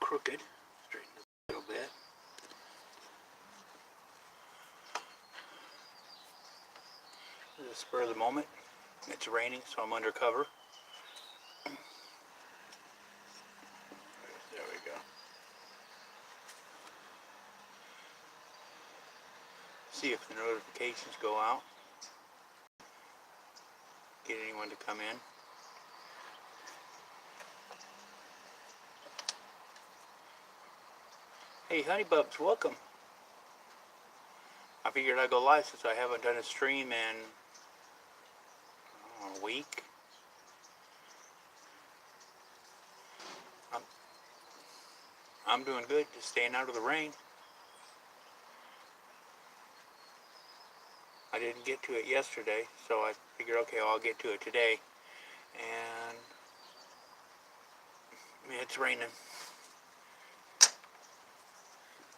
crooked. Straighten it a little bit. This is a spur of the moment. It's raining, so I'm undercover. There we go. See if the notifications go out. Get anyone to come in. Hey, Honeybubs, welcome. I figured I'd go live since I haven't done a stream in a week. I'm doing good, just staying out of the rain. I didn't get to it yesterday, so I figured, okay, I'll get to it today. And it's raining.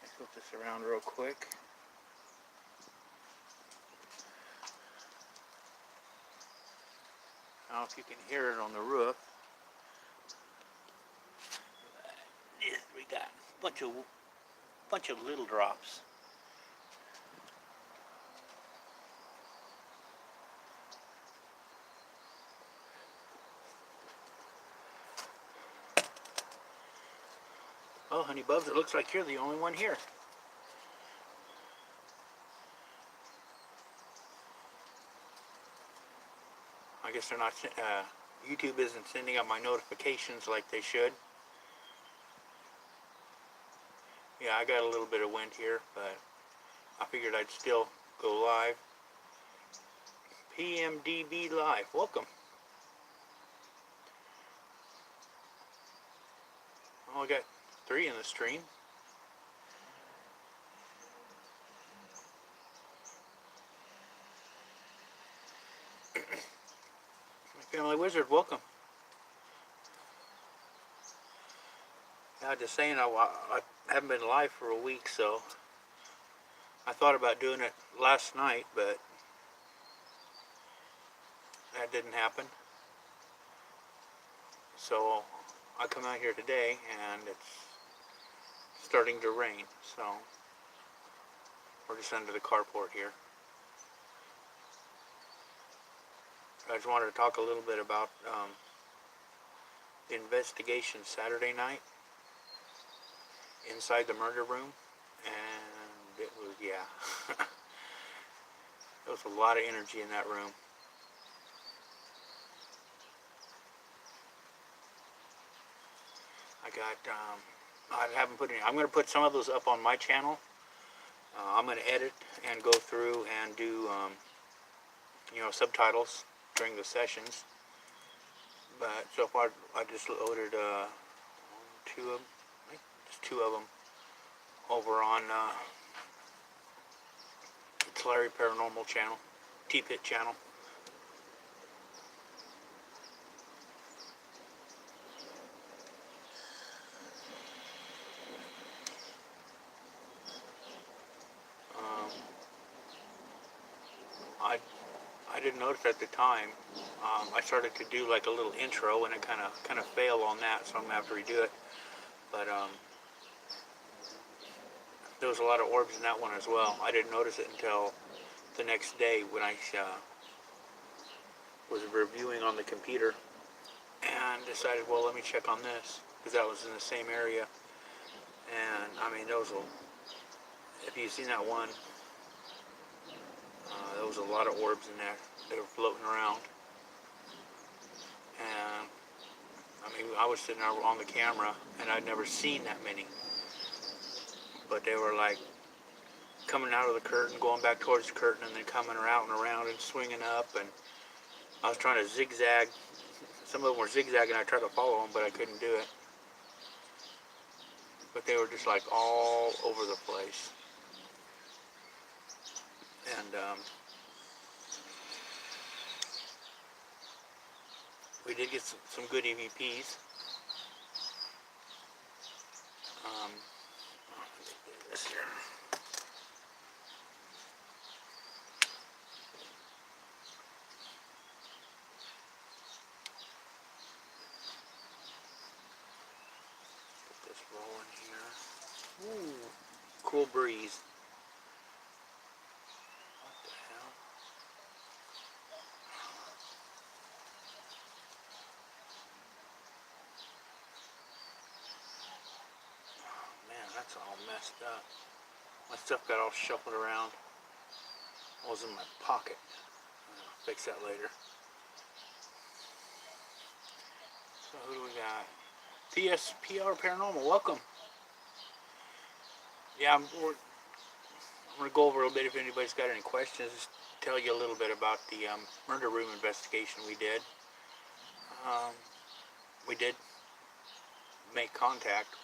Let's flip this around real quick. I don't know if you can hear it on the roof. We got a bunch of little drops. Oh, Honeybubs, it looks like you're the only one here. I guess they're not, YouTube isn't sending out my notifications like they should. Yeah, I got a little bit of wind here, but I figured I'd still go live. PMDB Live, welcome. Oh, I got 3 in the stream. Family Wizard, welcome. Yeah, just saying, I haven't been live for a week, so I thought about doing it last night, but that didn't happen. So I come out here today, and it's starting to rain, so we're just under the carport here. I just wanted to talk a little bit about the investigation Saturday night inside the murder room, and it was, yeah, there was a lot of energy in that room. I haven't put any, I'm going to put some of those up on my channel. I'm going to edit and go through and do, subtitles during the sessions. But so far, I just loaded two of them over on the Larry Paranormal channel, T-Pit channel. I didn't notice at the time. I started to do like a little intro, and it kind of failed on that, so I'm gonna have to redo it. But there was a lot of orbs in that one as well. I didn't notice it until the next day when I was reviewing on the computer and decided, well, let me check on this, because that was in the same area. And I mean, if you've seen that one, there was a lot of orbs in there. They were floating around. And I mean, I was sitting there on the camera, and I'd never seen that many. But they were like coming out of the curtain, going back towards the curtain, and then coming around and around and swinging up. And I was trying to zigzag. Some of them were zigzagging. I tried to follow them, but I couldn't do it. But they were just like all over the place. And we did get some good EVPs. This here. Put this rolling here. Ooh, cool breeze. What the hell? Oh, man, that's all messed up. My stuff got all shuffled around. It was in my pocket. I'll fix that later. So who do we got? PSPR Paranormal, welcome. Yeah, I'm going to go over a bit if anybody's got any questions. Just tell you a little bit about the murder room investigation we did. We did make contact.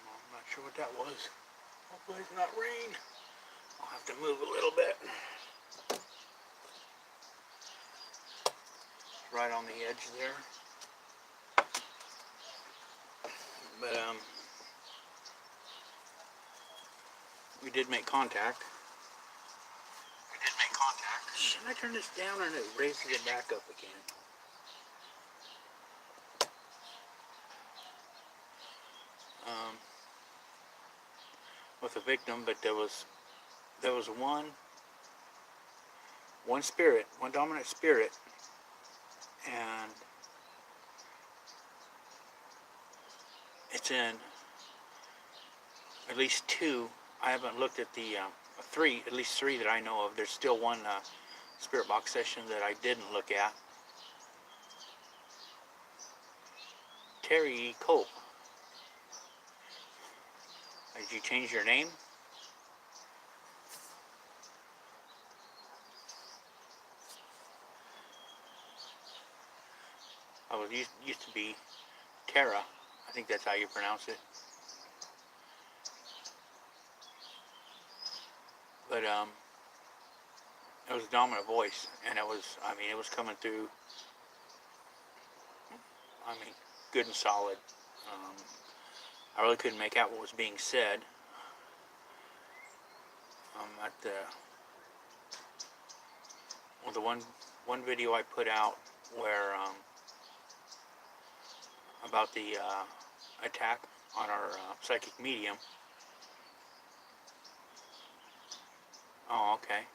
I'm not sure what that was. Hopefully it's not rain. I'll have to move a little bit. Right on the edge there. But we did make contact. Should I turn this down and it raises it back up again? With a victim, but there was one spirit, one dominant spirit, and it's in at least two. I haven't looked at the at least three that I know of. There's still one spirit box session that I didn't look at. Terry Cope. Did you change your name? I was used to be Tara. I think that's how you pronounce it. But it was a dominant voice, and it was coming through. Good and solid. I really couldn't make out what was being said. At the one video I put out where about the attack on our psychic medium. Oh, okay.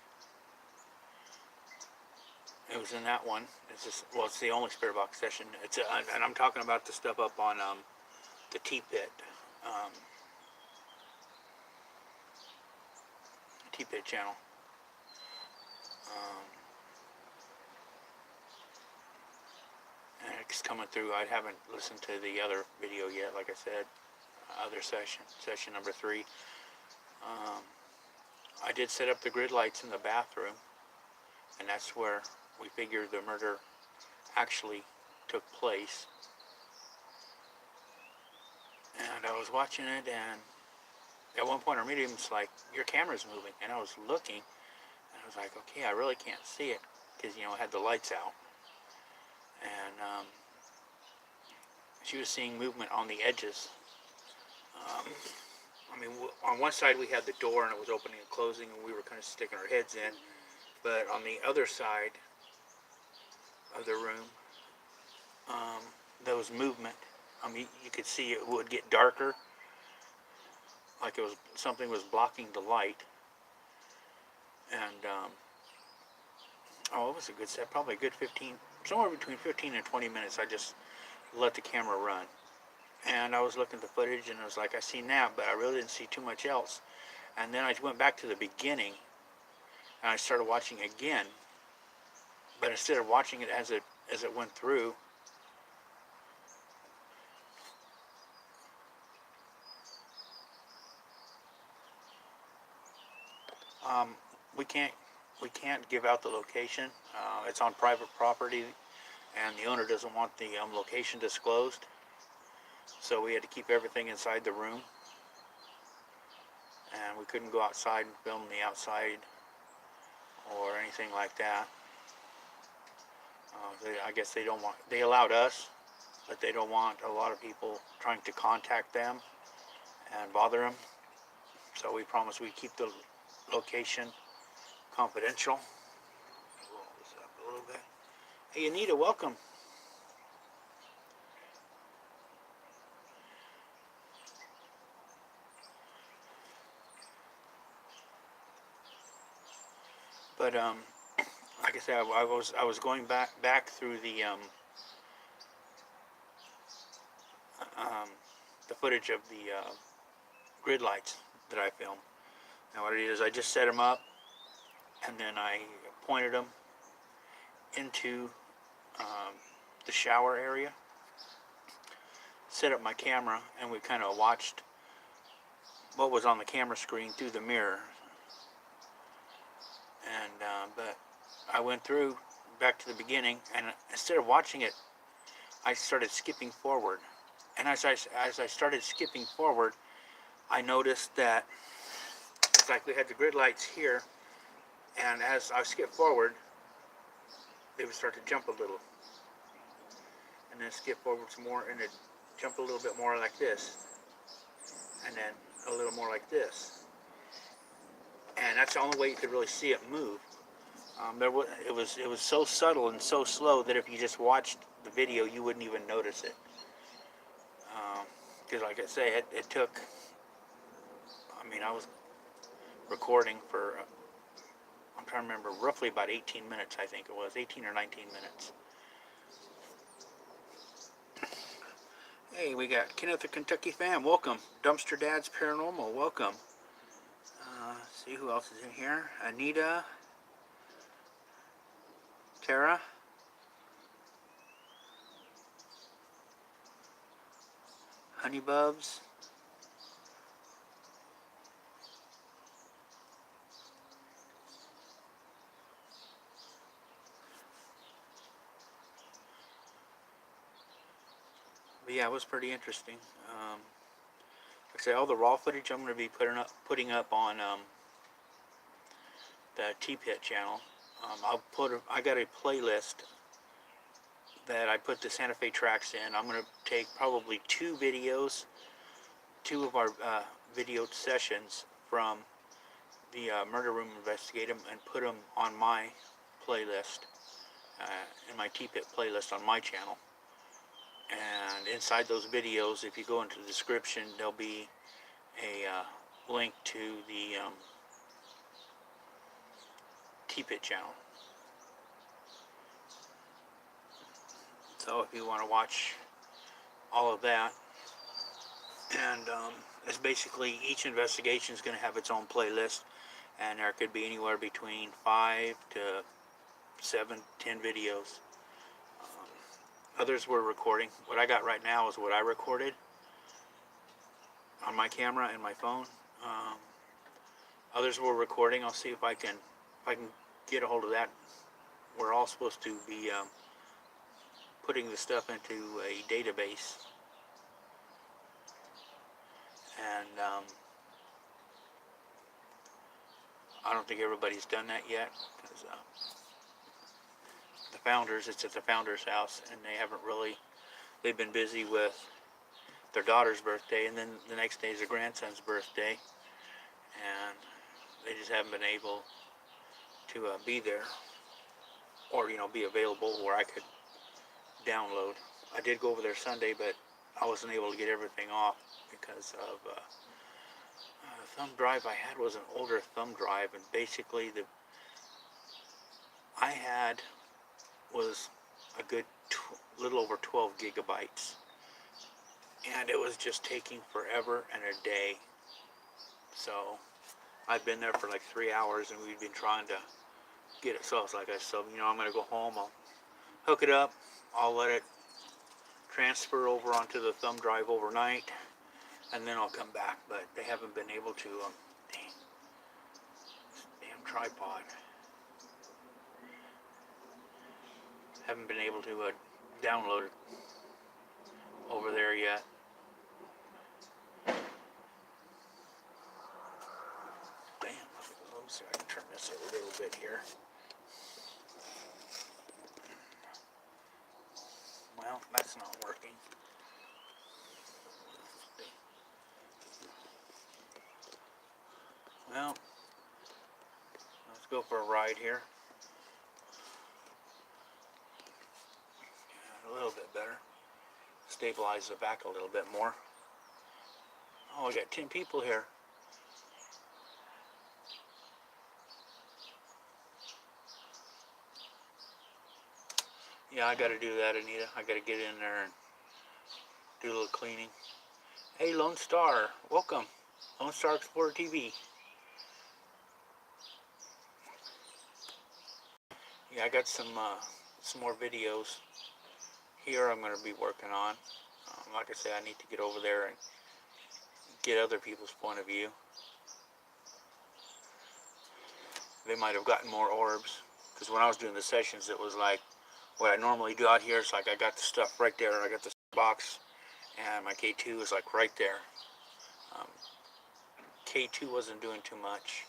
It was in that one. It's the only spirit box session. And I'm talking about the stuff up on the T-Pit. T-Pit channel. And it's coming through. I haven't listened to the other video yet, like I said. Other session number 3. I did set up the grid lights in the bathroom, and that's where we figured the murder actually took place. And I was watching it, and at one point our medium's like, your camera's moving, and I was looking, and I was like, okay, I really can't see it, because, I had the lights out. And she was seeing movement on the edges. On one side we had the door, and it was opening and closing, and we were kind of sticking our heads in. But on the other side of the room, there was movement. You could see it would get darker, like something was blocking the light. And it was a good set, probably a good 15, somewhere between 15 and 20 minutes. I just let the camera run. And I was looking at the footage, and I was like, I see that, but I really didn't see too much else. And then I went back to the beginning, and I started watching again. But instead of watching it as it went through, we can't give out the location. It's on private property, and the owner doesn't want the location disclosed. So we had to keep everything inside the room, and we couldn't go outside and film the outside or anything like that. I guess they allowed us, but they don't want a lot of people trying to contact them and bother them. So we promised we'd keep the location confidential. Roll this up a little bit. Hey, Anita, welcome. But like I said, I was going back through the footage of the grid lights that I filmed. And what I did is I just set them up, and then I pointed them into the shower area, set up my camera, and we kind of watched what was on the camera screen through the mirror. And but I went through back to the beginning, and instead of watching it, I started skipping forward. And as I started skipping forward, I noticed that it's like we had the grid lights here, and as I skipped forward, they would start to jump a little, and then skip forward some more, and it jump a little bit more like this, and then a little more like this. And that's the only way you could really see it move. It was so subtle and so slow that if you just watched the video, you wouldn't even notice it. Because like I say, it took, I mean, I was recording for, I'm trying to remember, roughly about 18 minutes, I think it was, 18 or 19 minutes. Hey, we got Kenneth the Kentucky Fan, welcome. Dumpster Dad's Paranormal, welcome. See who else is in here. Anita, Tara, Honeybubs, but yeah, it was pretty interesting. Like I say, all the raw footage I'm going to be putting up on the T-Pit channel. I got a playlist that I put the Santa Fe tracks in. I'm going to take probably two of our video sessions from the Murder Room Investigative and put them on my playlist, in my T-Pit playlist on my channel. And inside those videos, if you go into the description, there'll be a link to the T-Pit channel. So if you want to watch all of that, and it's basically each investigation is going to have its own playlist, and there could be anywhere between 5 to 7, 10 videos. Others were recording. What I got right now is what I recorded on my camera and my phone. Others were recording. I'll see if I can get a hold of that. We're all supposed to be putting the stuff into a database, and I don't think everybody's done that yet, because the founders, it's at the founders' house, and they've been busy with their daughter's birthday, and then the next day is their grandson's birthday, and they just haven't been able to be there, or be available where I could download. I did go over there Sunday, but I wasn't able to get everything off because of the thumb drive I had was an older thumb drive, and basically I had was a good little over 12 gigabytes, and it was just taking forever and a day. So I've been there for like 3 hours, and we've been trying to get it. So I was like, I'm going to go home, I'll hook it up, I'll let it transfer over onto the thumb drive overnight, and then I'll come back. But they haven't been able to, damn tripod, haven't been able to download it over there yet. Damn, let me see if I can turn this a little bit here. Well, that's not working. Well, let's go for a ride here. A little bit better. Stabilize the back a little bit more. Oh, I got 10 people here. Yeah, I gotta do that, Anita. I gotta get in there and do a little cleaning. Hey, Lone Star, welcome. Lone Star Explorer TV. Yeah, I got some more videos here I'm gonna be working on. Like I say, I need to get over there and get other people's point of view. They might have gotten more orbs, because when I was doing the sessions, it was like what I normally do out here. It's like I got the stuff right there. I got the box, and my K2 is like right there. K2 wasn't doing too much.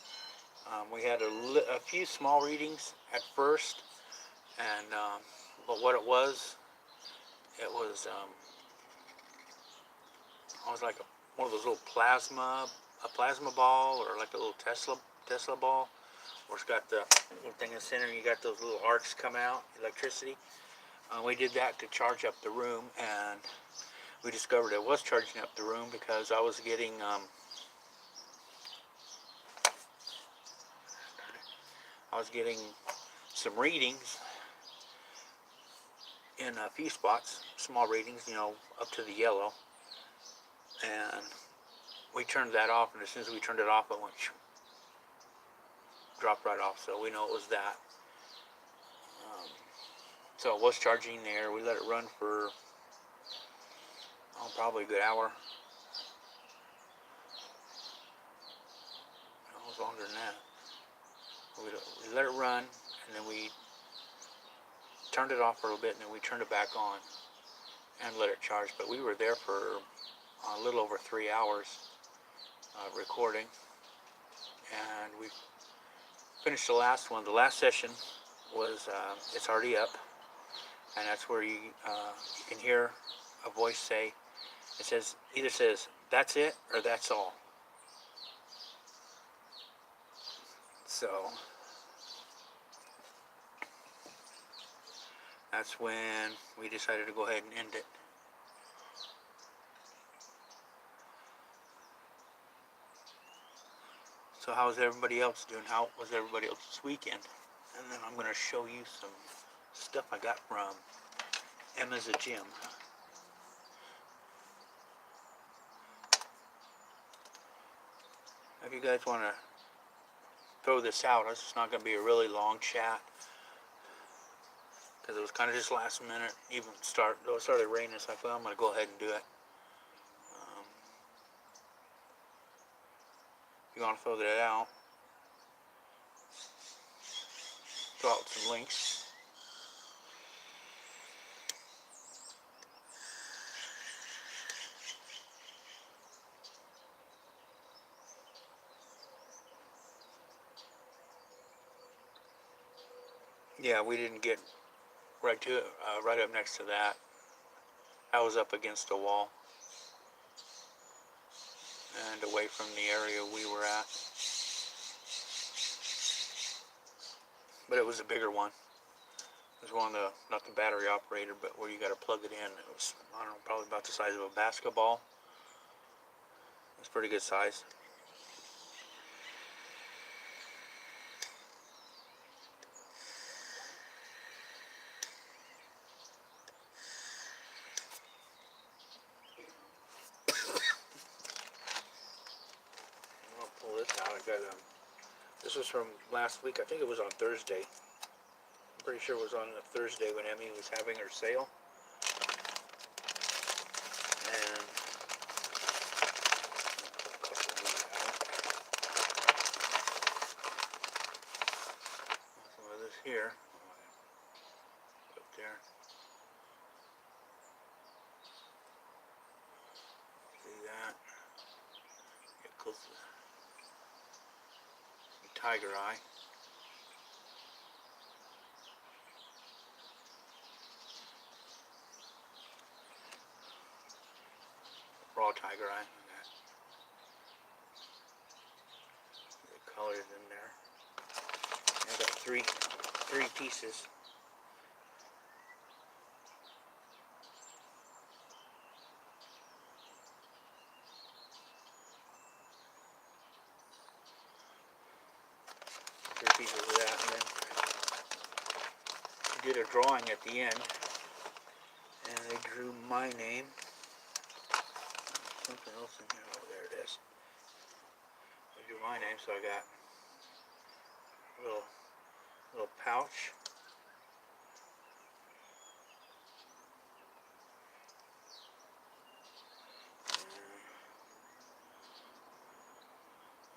We had a few small readings at first, and but what it was I was like one of those little a plasma ball, or like a little Tesla ball, where it's got the little thing in the center, and you got those little arcs come out, electricity. We did that to charge up the room, and we discovered it was charging up the room because I was getting some readings in a few spots, small readings, up to the yellow, and we turned that off, and as soon as we turned it off, it went dropped right off, so we know it was that. So it was charging there. We let it run for probably a good hour. No, it was longer than that. We let it run, and then we turned it off for a little bit, and then we turned it back on and let it charge. But we were there for a little over 3 hours recording, and we finished the last one. The last session was it's already up, and that's where you can hear a voice say, either says that's it or that's all. So that's when we decided to go ahead and end it. So how's everybody else doing? How was everybody else's weekend? And then I'm going to show you some stuff I got from Emma's a Gym. If you guys want to throw this out, it's not going to be a really long chat, because it was kind of just last minute. It started raining, so I thought I'm going to go ahead and do it. If you want to throw that out, throw out some links. Yeah, we didn't get right to it, right up next to that. I was up against a wall and away from the area we were at. But it was a bigger one. It was one of the, not the battery operator, but where you got to plug it in. It was, I don't know, probably about the size of a basketball. It's pretty good size. I'll pull this out. I got this was from last week. I think it was on Thursday. I'm pretty sure it was on a Thursday when Emmy was having her sale. And some of this here. Up there. See that? Get close to the tiger eye. Raw tiger eye. The colors in there. I got three pieces. Three pieces of that, and then did a drawing at the end, and they drew my name. Something else in here. Oh, there it is. They drew my name, so I got a little pouch.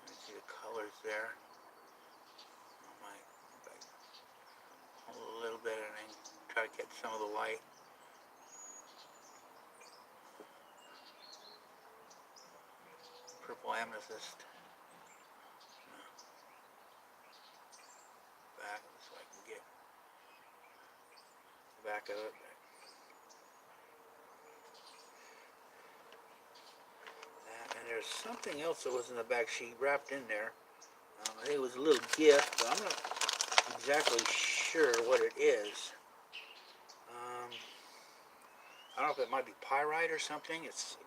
You see the colors there. I might hold a little bit and then try to get some of the light. Purple amethyst. Back so I can get the back of it. And there's something else that was in the back sheet wrapped in there. I think it was a little gift, but I'm not exactly sure what it is. I don't know if it might be pyrite or something. It's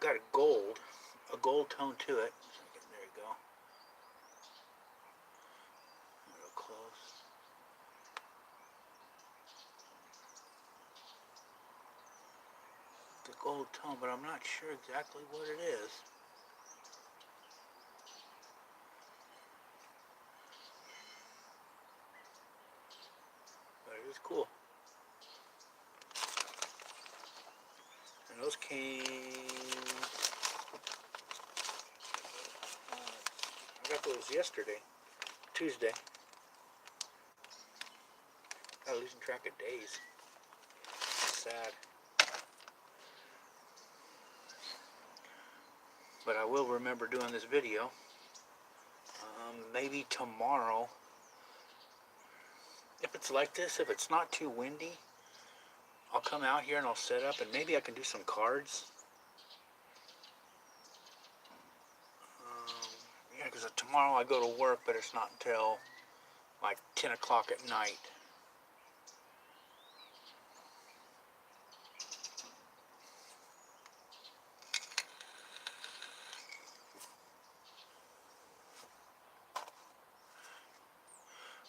got a gold tone to it. There you go. Real close. The gold tone, but I'm not sure exactly what it is. But it is cool. And those came, I got those yesterday, Tuesday. I'm losing track of days. Sad. But I will remember doing this video. Maybe tomorrow. If it's like this, if it's not too windy, I'll come out here and I'll set up and maybe I can do some cards. Yeah, because tomorrow I go to work, but it's not until like 10 o'clock at night.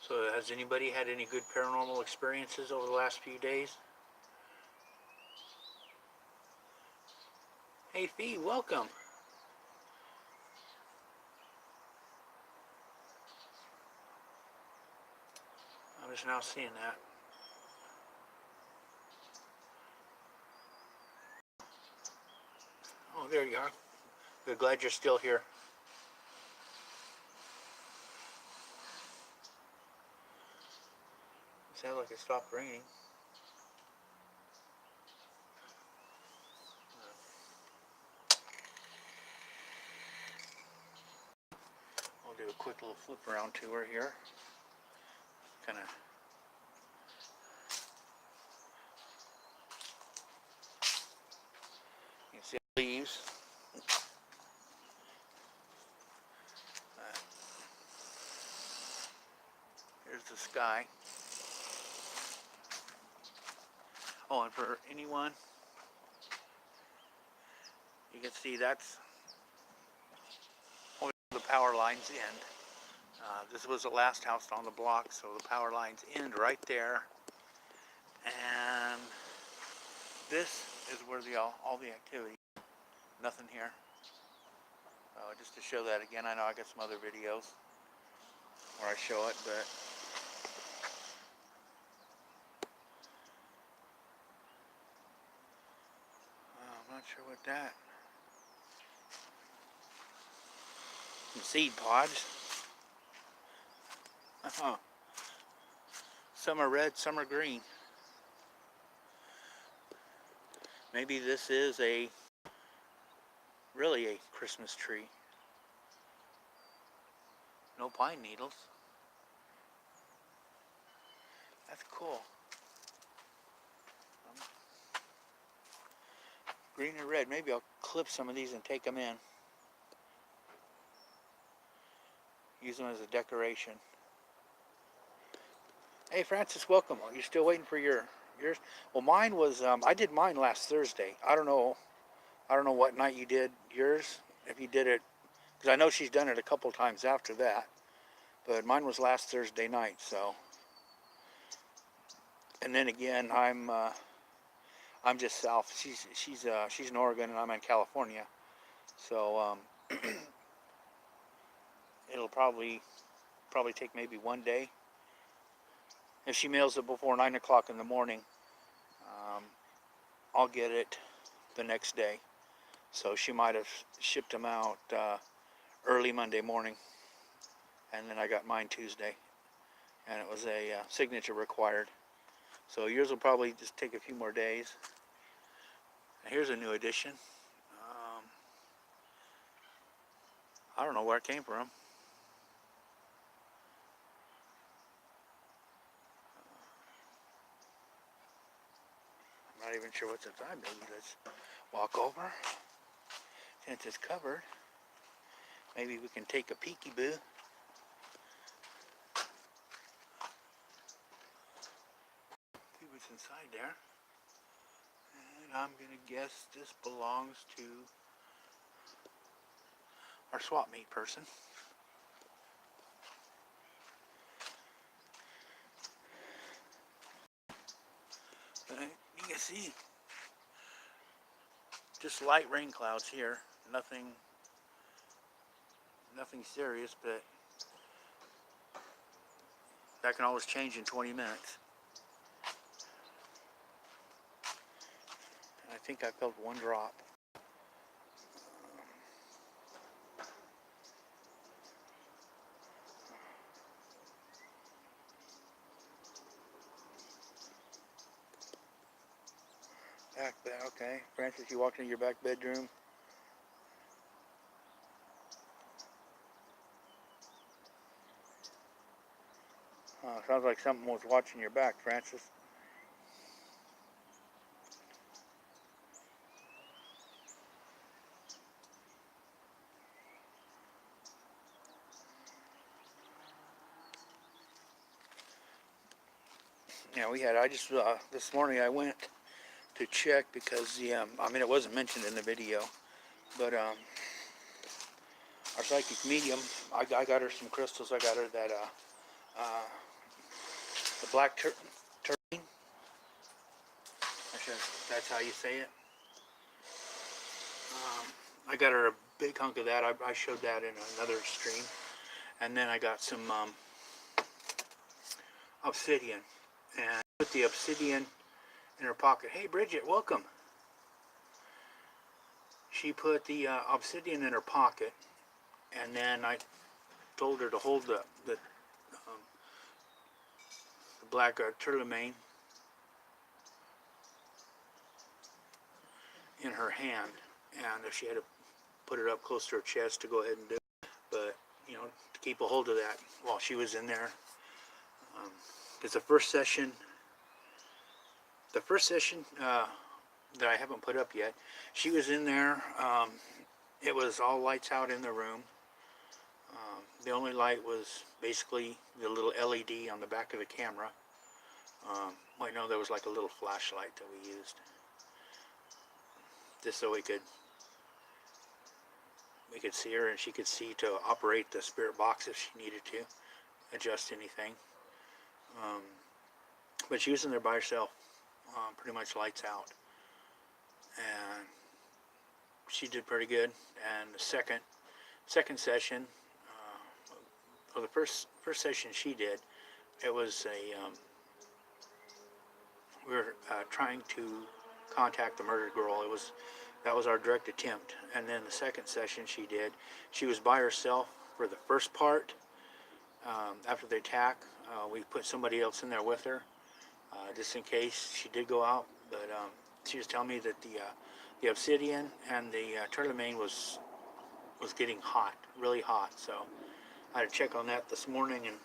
So has anybody had any good paranormal experiences over the last few days? Hey Fee, welcome. I'm just now seeing that. Oh, there you are. Good, glad you're still here. It sounds like it stopped raining. I'll do a quick little flip around tour here. Kind of. You can see the leaves. Here's the sky. Oh, and for anyone, you can see that's where the power lines end. This was the last house on the block, so the power lines end right there. And this is where all the activity. Nothing here. Just to show that again, I know I got some other videos where I show it, but I'm not sure what that. Some seed pods. Some are red, some are green. Maybe this is really a Christmas tree. No pine needles. That's cool. Green and red. Maybe I'll clip some of these and take them in. Use them as a decoration. Hey Francis, welcome. You're still waiting for yours? Well, mine was. I did mine last Thursday. I don't know what night you did yours. If you did it, because I know she's done it a couple times after that. But mine was last Thursday night, so And then again, I'm just south. She's in Oregon and I'm in California. So it'll probably take maybe one day. If she mails it before 9 o'clock in the morning, um, I'll get it the next day. So she might have shipped them out early Monday morning, and then I got mine Tuesday, and it was a signature required. So yours will probably just take a few more days. And here's a new edition. I don't know where it came from. I'm not even sure what's inside. Maybe let's walk over. Since it's covered, maybe we can take a peekaboo. See what's inside there. And I'm going to guess this belongs to our swap meet person. But you can see just light rain clouds here. Nothing serious, but that can always change in 20 minutes. I think I felt one drop. Back bed, okay. Francis, you walked into your back bedroom. Sounds like something was watching your back, Francis. Yeah, I just, this morning I went to check because it wasn't mentioned in the video, but our psychic medium, I got her some crystals. I got her that, the black turquoise. That's how you say it. I got her a big hunk of that. I showed that in another stream. And then I got some obsidian. And I put the obsidian in her pocket. Hey, Bridget, welcome. She put the obsidian in her pocket. And then I told her to hold the black tourmaline in her hand. And if she had to put it up close to her chest to go ahead and do it. But, to keep a hold of that while she was in there. It's the first session that I haven't put up yet. She was in there. It was all lights out in the room. The only light was basically the little LED on the back of the camera. Wait, no, there was like a little flashlight that we used. Just so we could see her and she could see to operate the spirit box if she needed to, adjust anything. But she was in there by herself, pretty much lights out. And she did pretty good. And the second session, the first session she did, it was we were trying to contact the murdered girl. That was our direct attempt. And then the second session she was by herself for the first part. After the attack, we put somebody else in there with her, just in case she did go out. But she was telling me that the obsidian and the tourmaline was getting hot, really hot. So I had to check on that this morning, and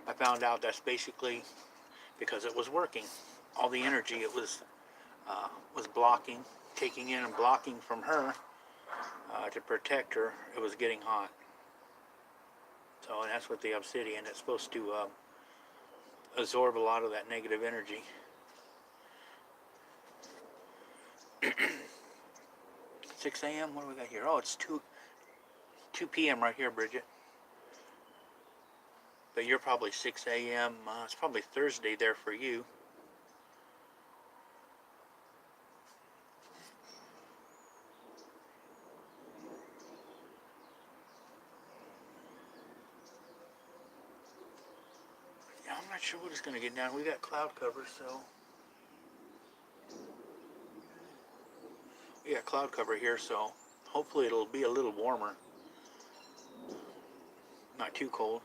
I found out that's basically because it was working. All the energy it was blocking, taking in and blocking from her to protect her. It was getting hot. So, and that's what the obsidian is supposed to absorb a lot of that negative energy. 6 a.m. What do we got here? Oh, it's 2 p.m. right here, Bridget. But you're probably 6 a.m. It's probably Thursday there for you. sure what it's going to get down. We got cloud cover, so we got cloud cover here, so hopefully it'll be a little warmer. Not too cold.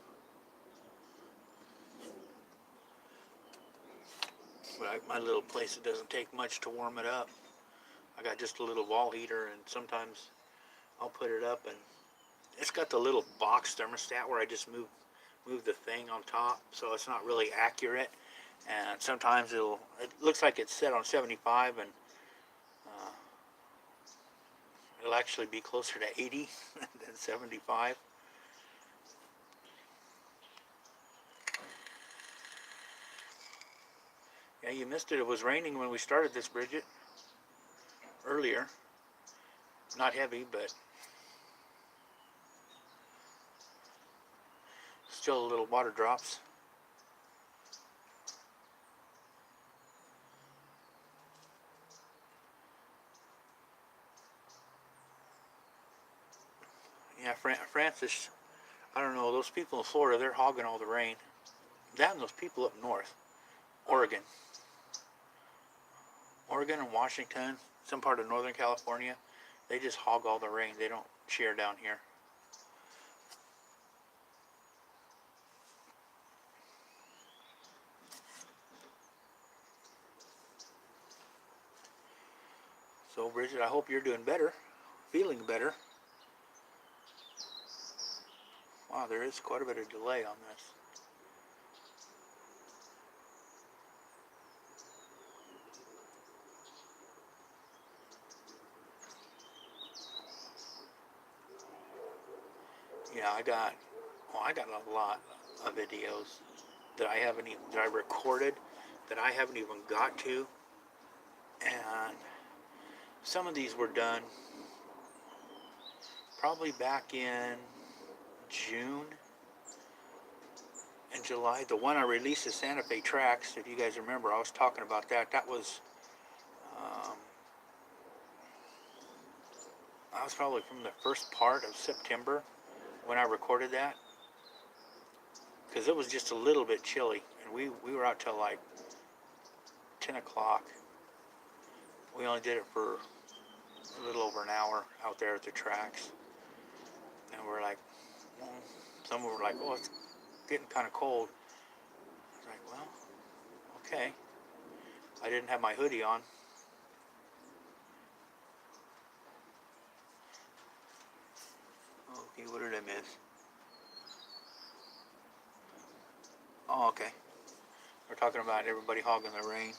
But my little place, it doesn't take much to warm it up. I got just a little wall heater, and sometimes I'll put it up, and it's got the little box thermostat where I just move the thing on top, so it's not really accurate. And sometimes it looks like it's set on 75, and it'll actually be closer to 80 than 75. Yeah, you missed it. It was raining when we started this, Bridget. Earlier. Not heavy, but still a little water drops. Yeah, Francis, I don't know, those people in Florida, they're hogging all the rain. That and those people up north, Oregon and Washington, some part of Northern California, they just hog all the rain. They don't share down here. So, Bridget, I hope you're doing better, feeling better. Wow, there is quite a bit of delay on this. Yeah, I got a lot of videos that I recorded that I haven't even got to, and some of these were done probably back in June and July. The one I released is Santa Fe Tracks. If you guys remember, I was talking about that. That was probably from the first part of September when I recorded that, because it was just a little bit chilly, and we were out till like 10 o'clock. We only did it for a little over an hour out there at the tracks, and we're like, well, some were like, oh, it's getting kind of cold. I was like, well, okay. I didn't have my hoodie on. Okay, what did I miss? Oh, okay. We're talking about everybody hogging the rain.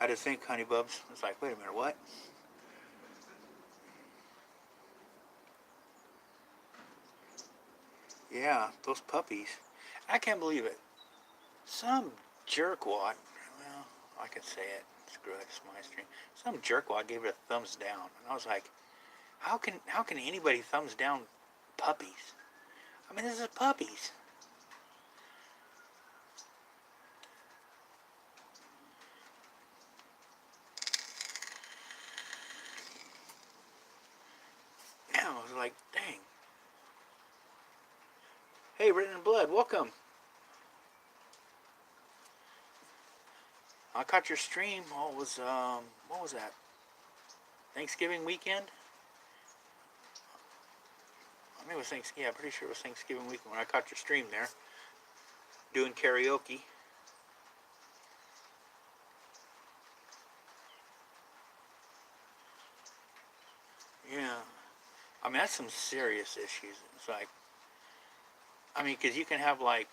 I just think, honey bubs, it's like, wait a minute, what? Yeah, those puppies. I can't believe it. Some jerkwad, well, I can say it. Screw it, it's my stream. Some jerkwad gave it a thumbs down. And I was like, how can anybody thumbs down puppies? I mean, this is puppies. Yeah, I was like, dang. Hey, Written in Blood, welcome. I caught your stream. What was that? Thanksgiving weekend? I mean, it was Thanksgiving. Yeah, I'm pretty sure it was Thanksgiving weekend when I caught your stream there, doing karaoke. Yeah, I mean, that's some serious issues. It's like, I mean, because you can have like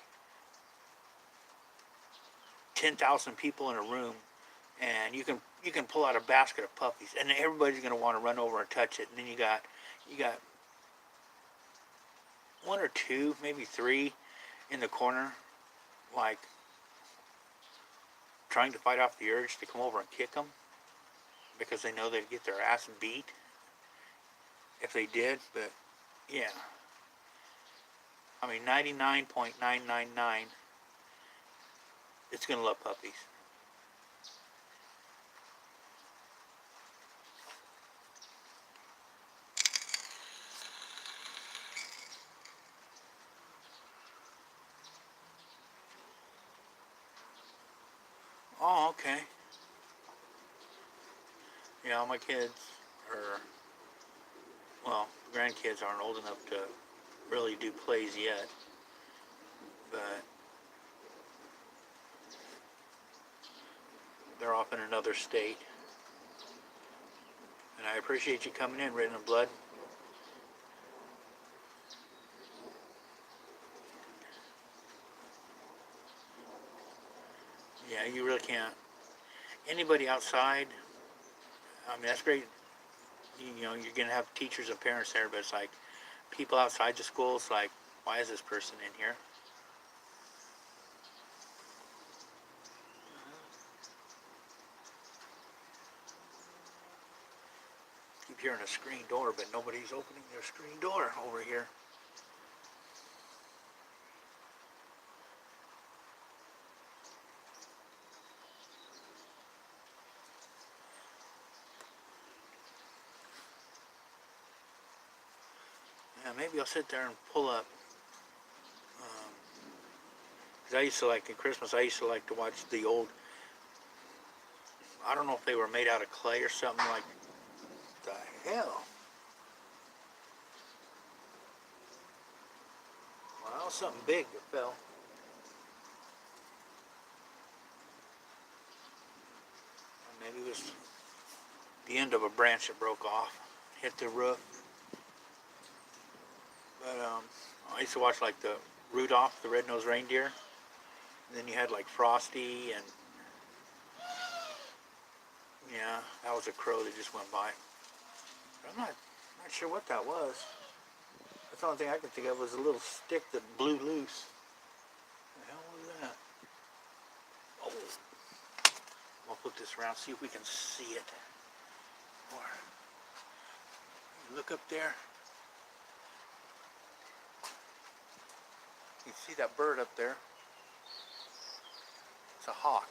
10,000 people in a room, and you can pull out a basket of puppies, and everybody's going to want to run over and touch it. And then you got one or two, maybe three, in the corner, like trying to fight off the urge to come over and kick them because they know they'd get their ass beat if they did. But yeah, I mean, 99.999, it's going to love puppies. Oh, okay. Yeah, my kids are, well, grandkids aren't old enough to really do plays yet, but they're off in another state. And I appreciate you coming in, Written in Blood. Yeah, you really can't. Anybody outside, I mean, that's great. You know, you're going to have teachers and parents there, but it's like people outside the school, it's like, why is this person in here? Keep hearing a screen door, but nobody's opening their screen door over here. Yeah, maybe I'll sit there and pull up. Because I used to like, at Christmas, I used to like to watch the old, I don't know if they were made out of clay or something like, the hell? Well, something big that fell. Maybe it was the end of a branch that broke off, hit the roof. But I used to watch like the Rudolph, the red-nosed reindeer. And then you had like Frosty, and yeah, that was a crow that just went by. But I'm not sure what that was. That's the only thing I can think of was a little stick that blew loose. What the hell was that? Oh, I'll put this around, see if we can see it. Or look up there. You can see that bird up there. It's a hawk.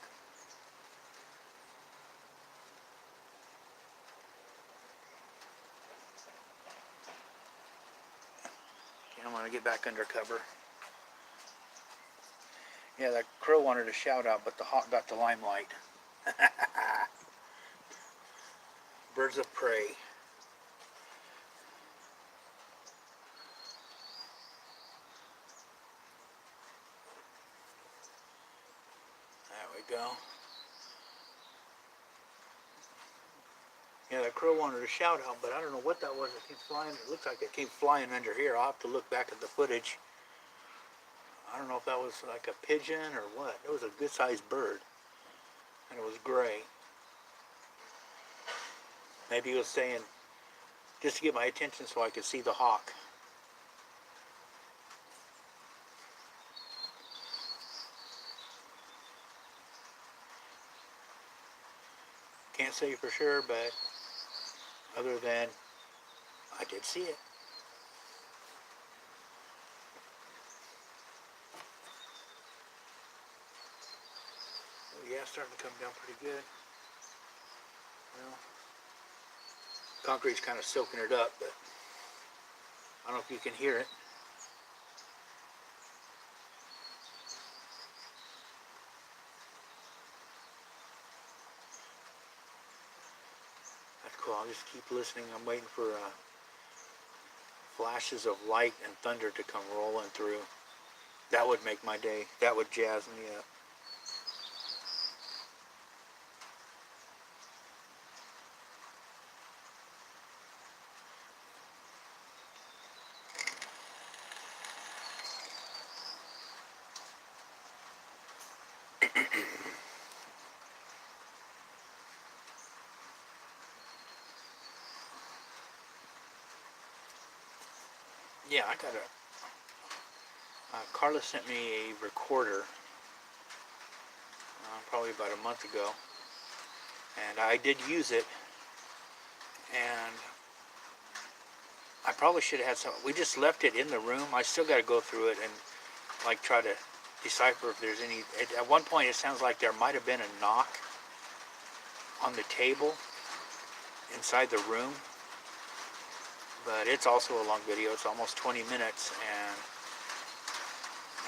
Okay, I'm gonna get back under cover. Yeah, that crow wanted a shout out, but the hawk got the limelight. Birds of prey. There we go. Yeah, that crow wanted a shout out, but I don't know what that was. It came flying. It looks like it came flying under here. I'll have to look back at the footage. I don't know if that was like a pigeon or what. It was a good sized bird. And it was gray. Maybe he was saying, just to get my attention so I could see the hawk. Can't say for sure, but other than I did see it. Oh, yeah, it's starting to come down pretty good. Well, concrete's kind of soaking it up, but I don't know if you can hear it. That's cool. I'll just keep listening. I'm waiting for flashes of light and thunder to come rolling through. That would make my day. That would jazz me up. Yeah, I got a. Carla sent me a recorder probably about a month ago, and I did use it, and I probably should have had some. We just left it in the room. I still got to go through it and like try to decipher if there's any. At one point, it sounds like there might have been a knock on the table inside the room, but it's also a long video. It's almost 20 minutes, and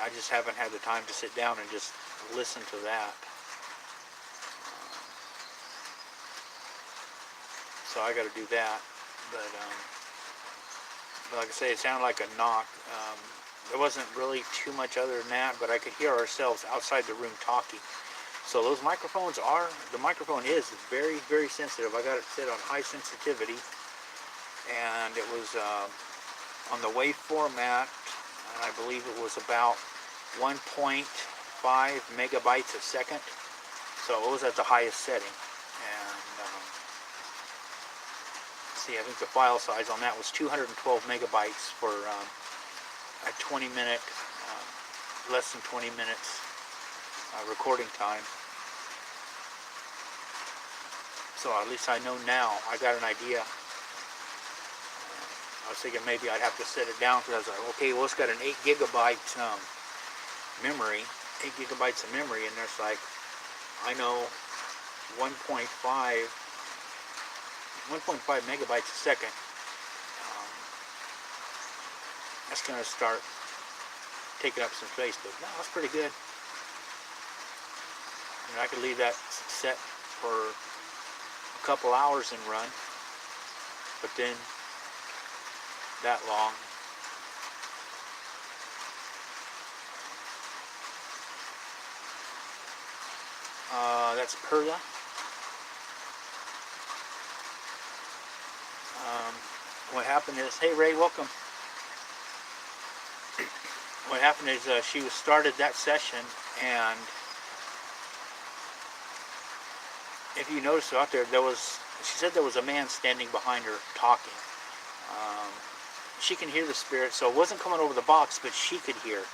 I just haven't had the time to sit down and just listen to that. so I got to do that. But like I say, it sounded like a knock. There wasn't really too much other than that, but I could hear ourselves outside the room talking. So those microphones the microphone is very, very sensitive. I got it set on high sensitivity, and it was on the wave format, and I believe it was about 1.5 megabytes a second. So it was at the highest setting. And see, I think the file size on that was 212 megabytes for a 20-minute, less than 20 minutes recording time. So at least I know now. I got an idea. I was thinking maybe I'd have to set it down, because I was like, okay, well, it's got an 8 gigabyte memory, 8 gigabytes of memory, and there's like, I know 1.5 megabytes a second. That's going to start taking up some space, but no, that's pretty good. And I could leave that set for a couple hours and run, but then that long. That's Perla. What happened is, hey Ray, welcome. What happened is she started that session, and if you notice out there, she said there was a man standing behind her talking. She can hear the spirit, so it wasn't coming over the box, but she could hear.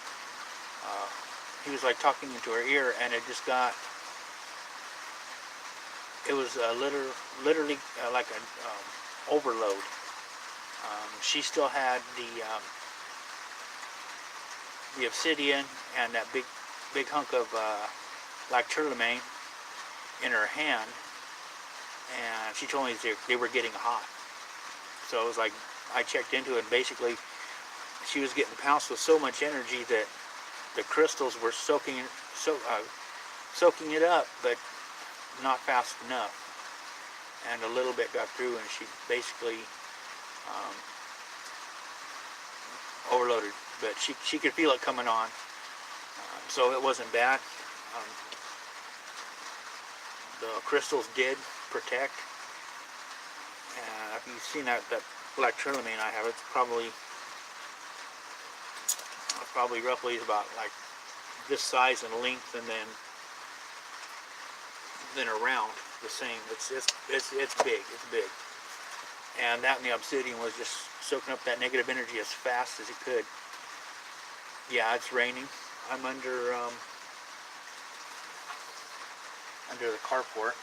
He was like talking into her ear, and it just got, it was literally like an overload. She still had the obsidian and that big hunk of black tourmaline in her hand, and she told me they were getting hot. So it was like, I checked into it, and basically she was getting pounced with so much energy that the crystals were soaking it up, but not fast enough, and a little bit got through, and she basically overloaded, but she could feel it coming on, so it wasn't bad. The crystals did protect, and if you've seen that black tourmaline I have, it's probably roughly about like this size and length, and then around the same. It's big. It's big. And that and the obsidian was just soaking up that negative energy as fast as it could. Yeah, it's raining. I'm under the carport.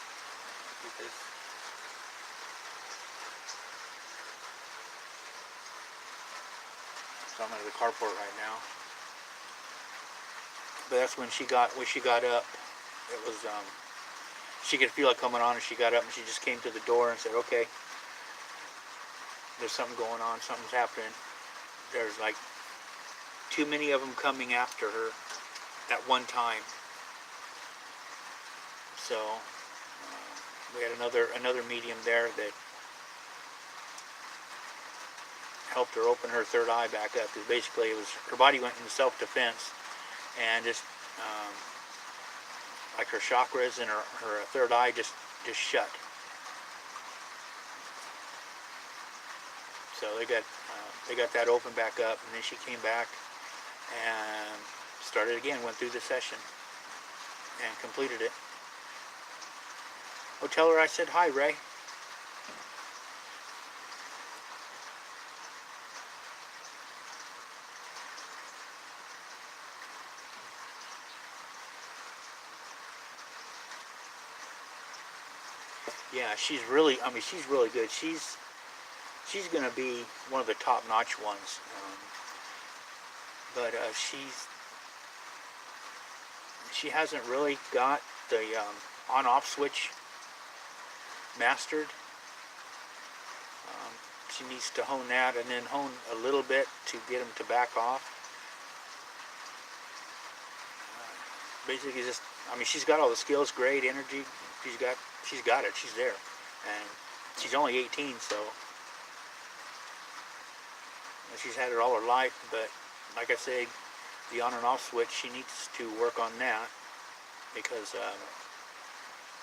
So I'm under the carport right now. But that's when she got up. It was she could feel it coming on, and she got up and she just came to the door and said, okay, there's something going on, something's happening. There's like too many of them coming after her at one time. So we had another medium there that helped her open her third eye back up, because basically it was, her body went into self-defense, and just like her chakras and her third eye just shut. So they got that open back up, and then she came back and started again, went through the session and completed it. Oh, tell her I said hi, Ray. Yeah, she's really good. She's going to be one of the top-notch ones. But she hasn't really got the on-off switch mastered. She needs to hone that, and then hone a little bit to get them to back off. Basically, she's got all the skills, great energy. She's got it. She's there, and She's only 18, so she's had it all her life. But like I say, the on and off switch, she needs to work on that, because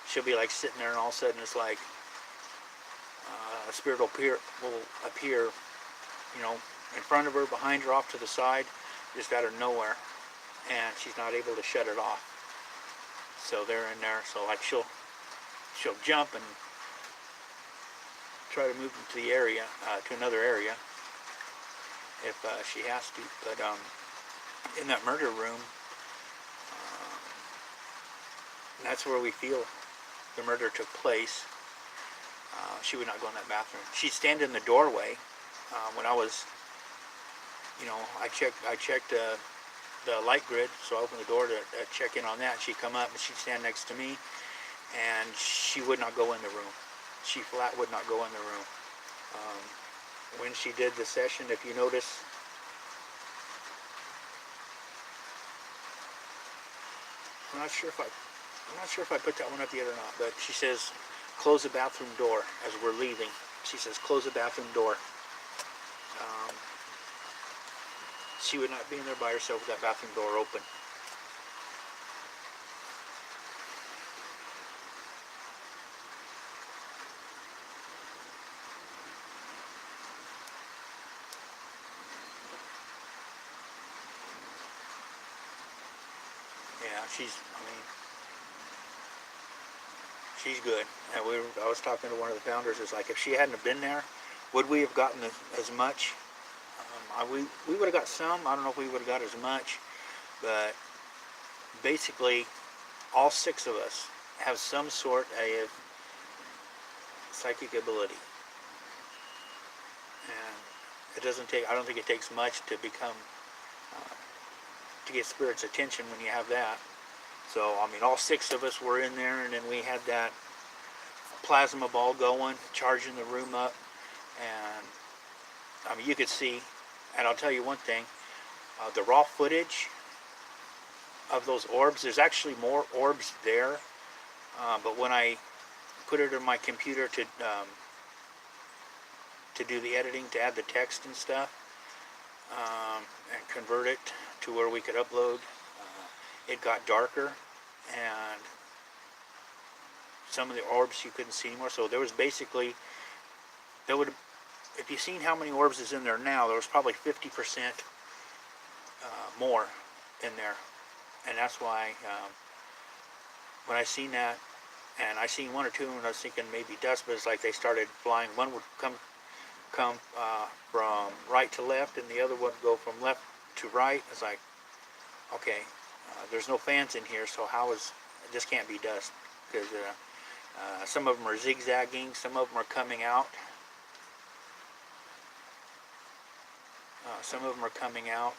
she'll be like sitting there, and all of a sudden it's like a spirit will appear, you know, in front of her, behind her, off to the side, just out of nowhere, and she's not able to shut it off. So they're in there. So like she'll jump and try to move them to the area, to another area, if she has to. But in that murder room, that's where we feel the murder took place. She would not go in that bathroom. She'd stand in the doorway. When I was, you know, I checked the light grid, so I opened the door to check in on that. She'd come up and she'd stand next to me, and she would not go in the room. She flat would not go in the room. When she did the session, if you notice, I'm not sure if I put that one up yet or not, but she says, close the bathroom door as we're leaving. She says, close the bathroom door. She would not be in there by herself with that bathroom door open. Yeah, she's good. And I was talking to one of the founders. It's like, if she hadn't have been there, would we have gotten as much? We would have got some. I don't know if we would have got as much, but basically, all 6 of us have some sort of psychic ability, and it doesn't take. I don't think it takes much to become to get spirit's attention when you have that. So I mean, all 6 of us were in there, and then we had that plasma ball going, charging the room up, and I mean, you could see. And I'll tell you one thing, the raw footage of those orbs, there's actually more orbs there, but when I put it in my computer to do the editing, to add the text and stuff, and convert it to where we could upload, it got darker, and some of the orbs you couldn't see anymore. So there was basically, if you've seen how many orbs is in there now, there was probably 50% more in there. And that's why when I seen that, and I seen 1 or 2, and I was thinking maybe dust, but it's like they started flying. One would come from right to left, and the other would go from left to right. It's like, okay, there's no fans in here, so this can't be dust, because some of them are zigzagging, some of them are coming out.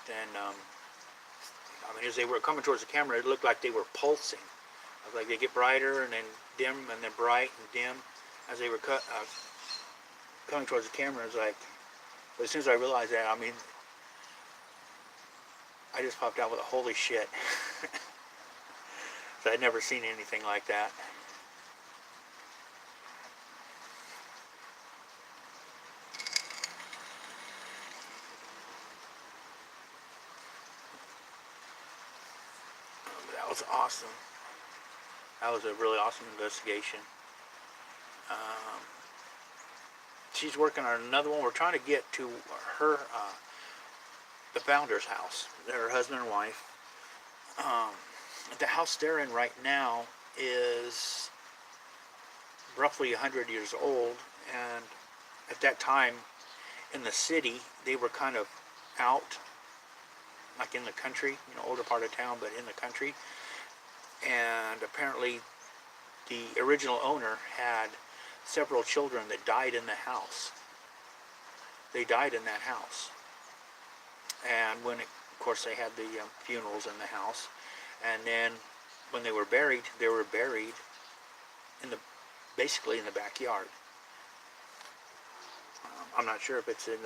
And I mean, as they were coming towards the camera, it looked like they were pulsing. It was like they get brighter and then dim and then bright and dim as they were coming towards the camera. It was like, but as soon as I realized that, I mean, I just popped out with a holy shit. So I'd never seen anything like that. That was awesome. That was a really awesome investigation. She's working on another one. We're trying to get to her, the founder's house, her husband and wife. The house they're in right now is roughly 100 years old, and at that time in the city, they were kind of out, like in the country, you know, older part of town, but in the country. And apparently the original owner had several children that died in the house. They died in that house. And when, of course, they had the funerals in the house. And then when they were buried in basically in the backyard. I'm not sure if it's in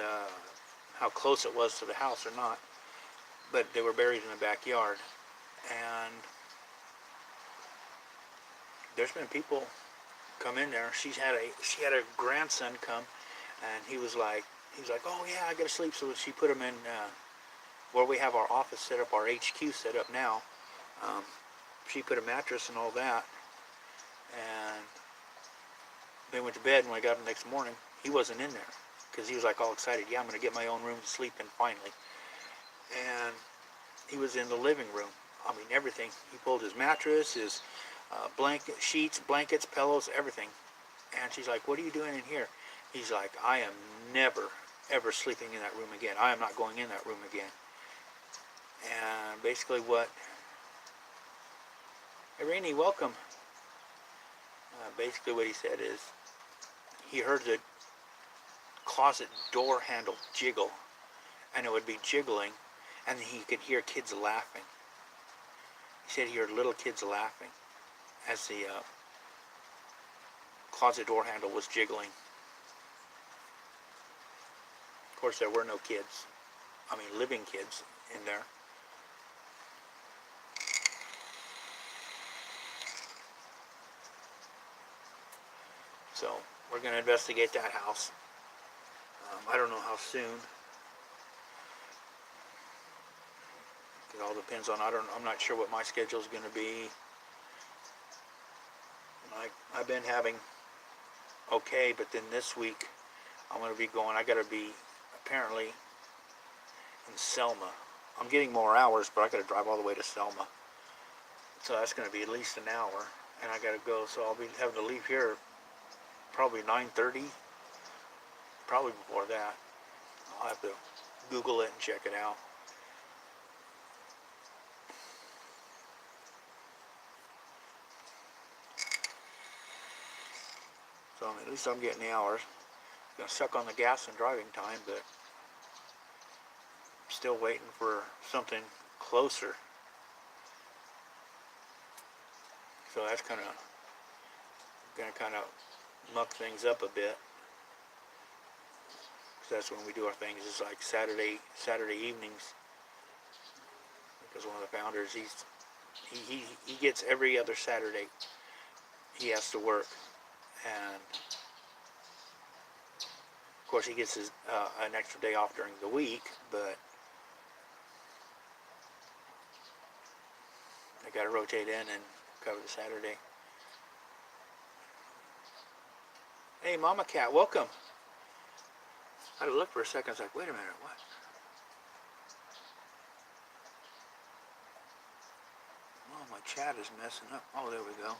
how close it was to the house or not, but they were buried in the backyard. And there's been people come in there. She had a grandson come, and he was like, oh yeah, I gotta sleep. So she put him in where we have our office set up, our HQ set up now. Um, she put a mattress and all that, and they went to bed. When I got him the next morning, he wasn't in there because he was like all excited. Yeah, I'm gonna get my own room to sleep in finally. And he was in the living room. I mean, everything. He pulled his mattress, his blanket, sheets, blankets, pillows, everything. And she's like, what are you doing in here? He's like, I am never, ever sleeping in that room again. I am not going in that room again. And basically what, hey Rainey, welcome. Basically what he said is, he heard the closet door handle jiggle, and it would be jiggling, and he could hear kids laughing. He said he heard little kids laughing as the closet door handle was jiggling. Of course, there were no kids. I mean, living kids in there. So we're going to investigate that house. I don't know how soon. It all depends on, I'm not sure what my schedule is going to be. I've been having okay, but then this week I'm going to be going, I got to be apparently in Selma. I'm getting more hours, but I got to drive all the way to Selma. So that's going to be at least an hour, and I got to go, so I'll be having to leave here probably 9:30, probably before that. I'll have to Google it and check it out. So at least I'm getting the hours. I'm going to suck on the gas and driving time, but I'm still waiting for something closer. So that's going to kind of muck things up a bit. That's when we do our things. It's like Saturday evenings. Because one of the founders, he gets every other Saturday he has to work, and of course he gets his an extra day off during the week, but I got to rotate in and cover the Saturday. Hey, Mama Cat, welcome. I had to look for a second. I was like, wait a minute, what? Oh, my chat is messing up. Oh, there we go.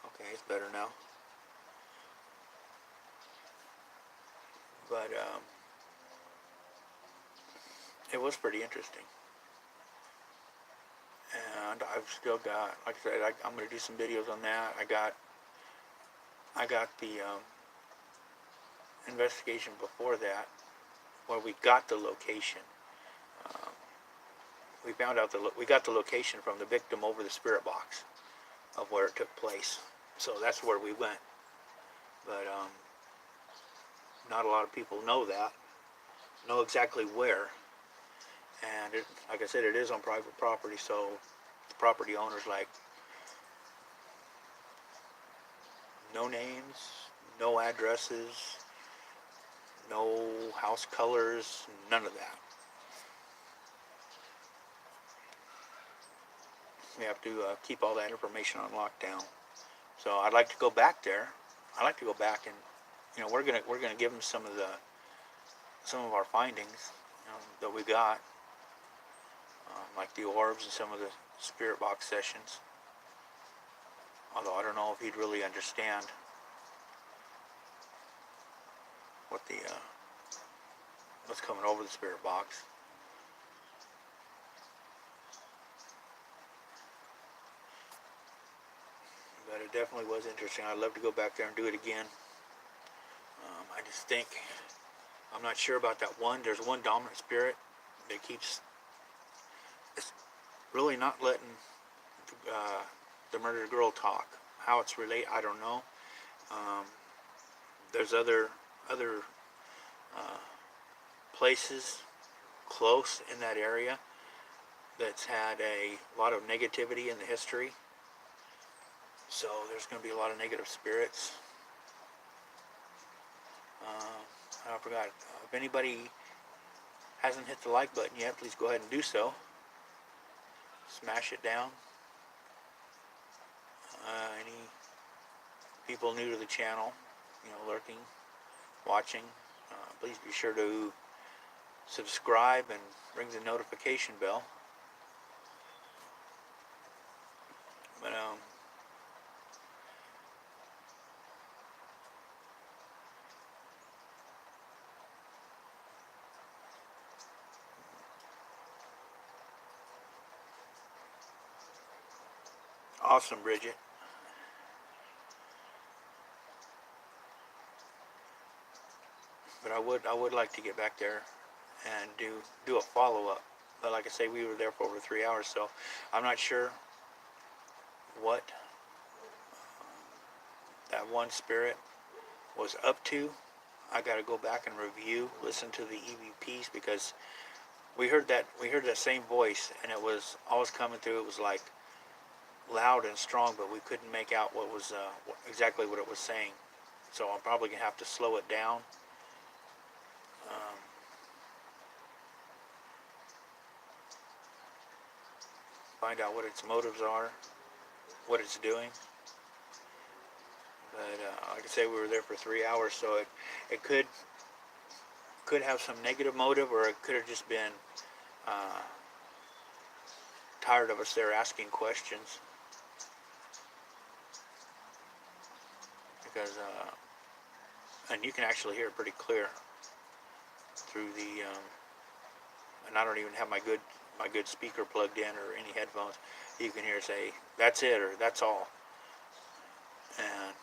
Okay, it's better now. But it was pretty interesting. And I've still got, like I said, I'm going to do some videos on that. I got the investigation before that, where we got the location. We found out we got the location from the victim over the spirit box of where it took place. So that's where we went. But not a lot of people know that, know exactly where. And it, like I said, it is on private property, so the property owner's like, no names, no addresses, no house colors, none of that. We have to keep all that information on lockdown. So I'd like to go back there. I'd like to go back and, we're gonna give them some of our findings, that we got, like the orbs and some of the spirit box sessions. Although I don't know if he'd really understand what's coming over the spirit box. But it definitely was interesting. I'd love to go back there and do it again. I just think, I'm not sure about that one. There's one dominant spirit that keeps, it's really not letting the murdered girl talk. How it's related, I don't know. There's other places close in that area that's had a lot of negativity in the history. So there's going to be a lot of negative spirits. I forgot. If anybody hasn't hit the like button yet, please go ahead and do so. Smash it down. Any people new to the channel, lurking, watching, please be sure to subscribe and ring the notification bell. But awesome, Bridget. But I would like to get back there and do a follow-up. But like I say, we were there for over 3 hours, so I'm not sure what that one spirit was up to. I got to go back and listen to the EVPs, because we heard that same voice, and it was always coming through. It was like loud and strong, but we couldn't make out what was exactly what it was saying. So I'm probably gonna have to slow it down. Find out what its motives are, what it's doing. But like I say, we were there for 3 hours, so it could have some negative motive, or it could have just been tired of us there asking questions. Because and you can actually hear it pretty clear through the and I don't even have my good speaker plugged in or any headphones. You can hear it say, "That's it," or "That's all." And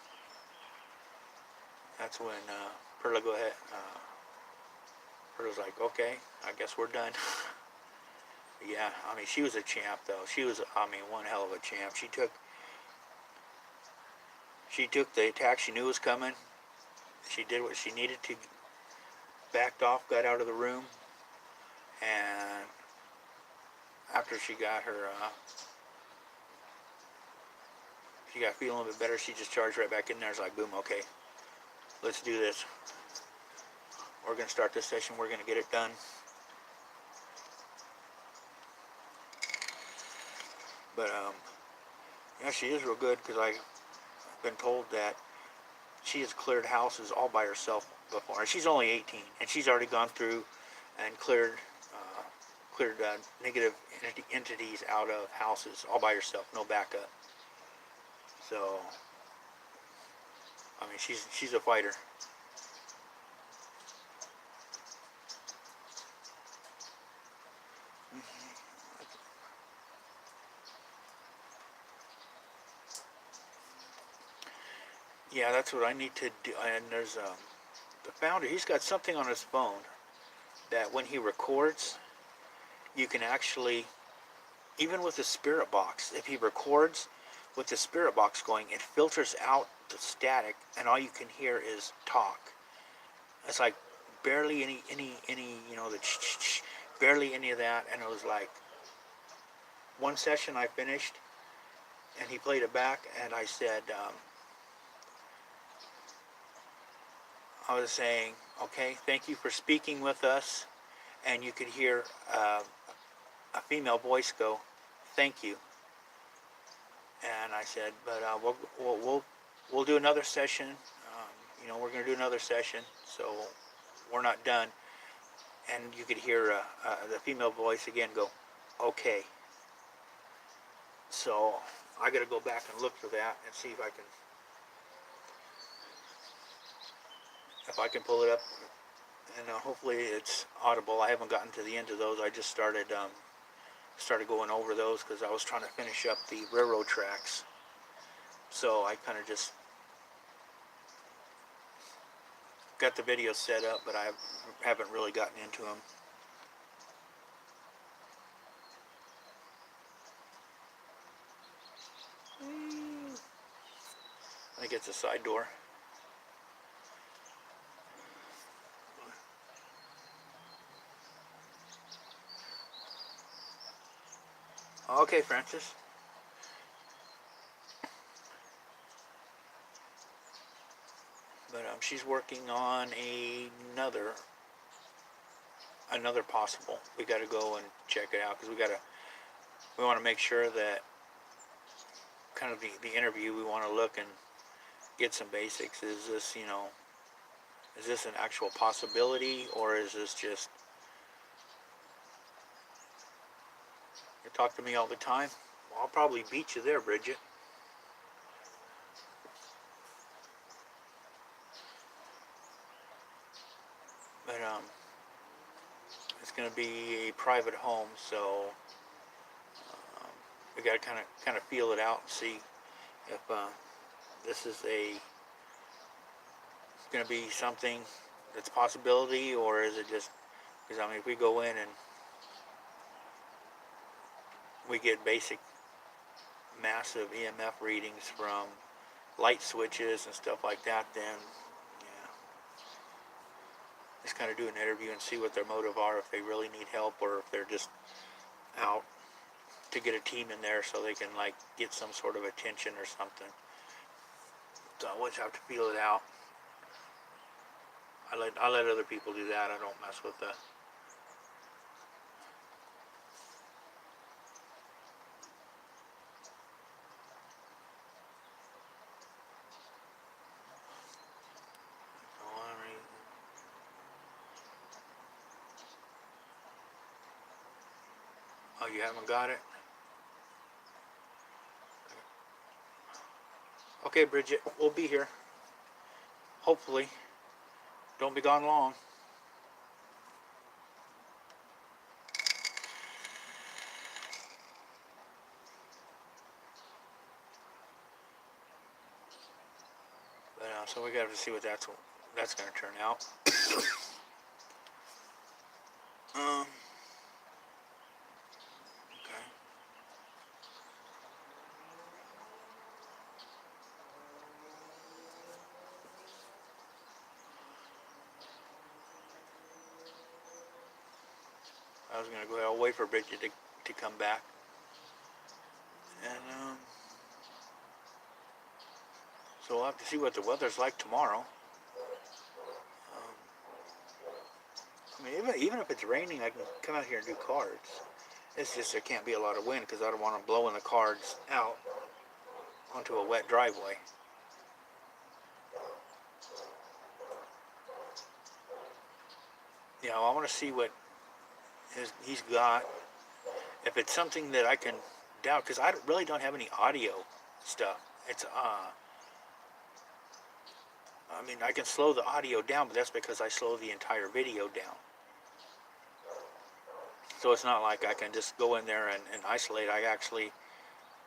that's when Perla go ahead. Perla's like, "Okay, I guess we're done." Yeah, I mean, she was a champ, though. She was, one hell of a champ. She took the attack she knew was coming. She did what she needed to. Backed off, got out of the room, and after she got feeling a little bit better, she just charged right back in there. It's like, boom, okay, let's do this. We're going to start this session. We're going to get it done. But, yeah, she is real good, because I've been told that she has cleared houses all by herself before. And she's only 18, and she's already gone through and cleared negative entities out of houses all by herself, no backup. So, I mean, she's a fighter. Yeah, that's what I need to do. And there's the founder. He's got something on his phone that when he records, you can actually, even with the spirit box, if he records with the spirit box going, it filters out the static, and all you can hear is talk. It's like barely any the barely any of that. And it was like one session I finished, and he played it back, and I said, I was saying, okay, thank you for speaking with us, and you could hear a female voice go, "Thank you." And I said, but we'll do another session. We're going to do another session, so we're not done. And you could hear the female voice again go, "Okay." So I got to go back and look for that and see if I can pull it up. And hopefully it's audible. I haven't gotten to the end of those. I just started going over those, because I was trying to finish up the railroad tracks. So I kind of just got the video set up, but I haven't really gotten into them. I think it's a side door. Okay, Francis. But she's working on another possible. We got to go and check it out because we want to make sure that kind of the interview, we want to look and get some basics. Is this, is this an actual possibility, or is this just, you talk to me all the time? Well, I'll probably beat you there, Bridget. But it's going to be a private home, so we got to kind of feel it out and see if this is going to be something that's a possibility, or is it just, because if we go in and we get basic massive EMF readings from light switches and stuff like that, then yeah, just kind of do an interview and see what their motive are, if they really need help or if they're just out to get a team in there so they can get some sort of attention or something. So I always have to feel it out. I let other people do that. I don't mess with that. Oh, you haven't got it? Okay, Bridget, we'll be here. Hopefully. Don't be gone long. But, so we got to see what that's going to turn out. Okay. I was going to go ahead. I'll wait for Bridget to come back. And so we'll have to see what the weather's like tomorrow. Even if it's raining, I can come out here and do cards. It's just there can't be a lot of wind because I don't want them blowing the cards out onto a wet driveway. I want to see what he's got. If it's something that I can doubt, because I really don't have any audio stuff. It's I can slow the audio down, but that's because I slow the entire video down. So it's not like I can just go in there and isolate. I actually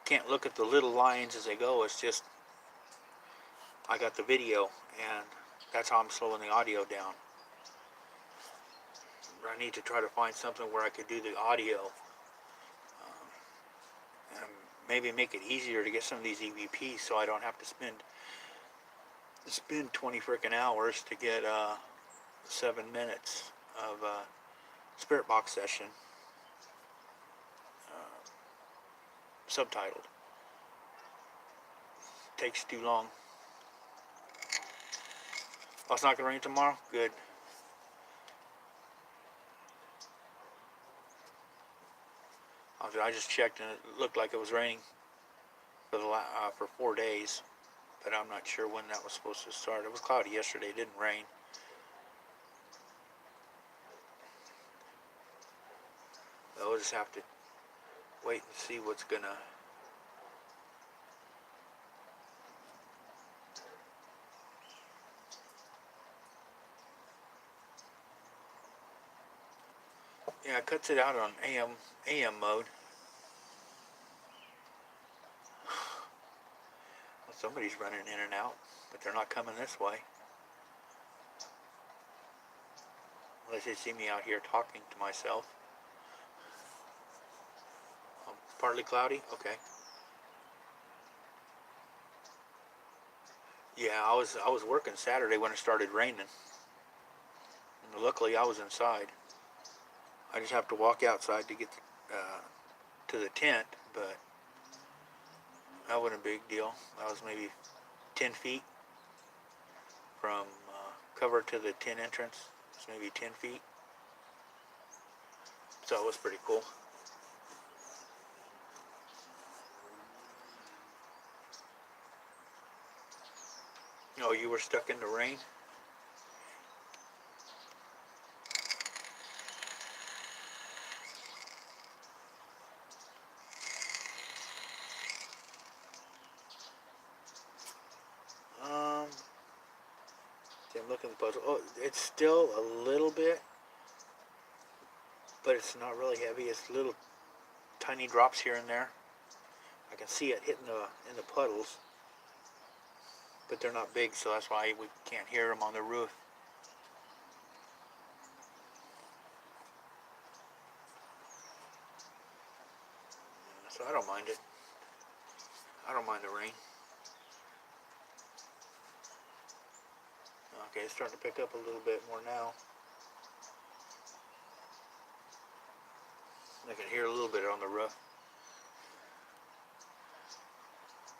can't look at the little lines as they go. It's just I got the video, and that's how I'm slowing the audio down. I need to try to find something where I could do the audio, and maybe make it easier to get some of these EVPs, so I don't have to spend 20 freaking hours to get 7 minutes of Spirit Box session subtitled. Takes too long. Oh, it's not going to rain tomorrow? Good. I just checked and it looked like it was raining for 4 days, but I'm not sure when that was supposed to start. It was cloudy yesterday. It didn't rain. We'll just have to wait and see what's gonna. Yeah, it cuts it out on AM mode. Well, somebody's running in and out, but they're not coming this way. Unless they see me out here talking to myself. Partly cloudy? Okay. Yeah, I was working Saturday when it started raining. And luckily, I was inside. I just have to walk outside to get to the tent, but that wasn't a big deal. That was maybe 10 feet from cover to the tin entrance. It's maybe 10 feet. So it was pretty cool. Oh, you were stuck in the rain? See, I'm looking at the puzzle. Oh, it's still a little bit, but it's not really heavy. It's little tiny drops here and there. I can see it hitting in the puddles, but they're not big, so that's why we can't hear them on the roof. So I don't mind it. I don't mind the rain. Okay, it's starting to pick up a little bit more now. I can hear a little bit on the roof.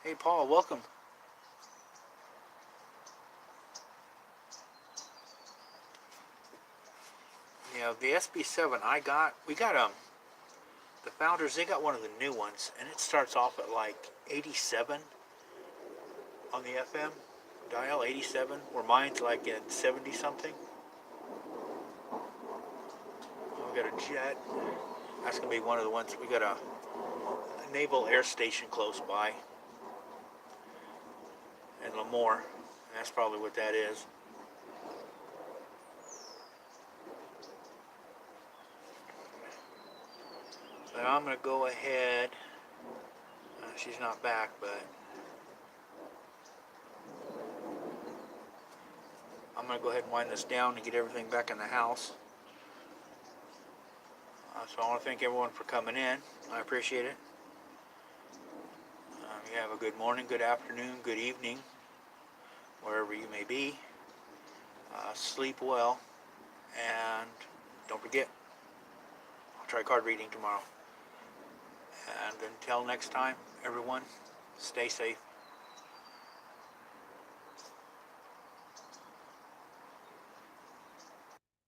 Hey Paul, welcome. Yeah, the SB7 we got the Founders, they got one of the new ones, and it starts off at like 87 on the FM dial, 87, where mine's like at 70 something. We got a jet. That's gonna be one of the ones. We got a naval air station close by in Lemoore, and that's probably what that is. But I'm gonna go ahead. She's not back, but I'm gonna go ahead and wind this down and get everything back in the house. So I want to thank everyone for coming in. I appreciate it. You have a good morning, good afternoon, good evening, wherever you may be. Sleep well, and don't forget, I'll try card reading tomorrow. And until next time, everyone, stay safe.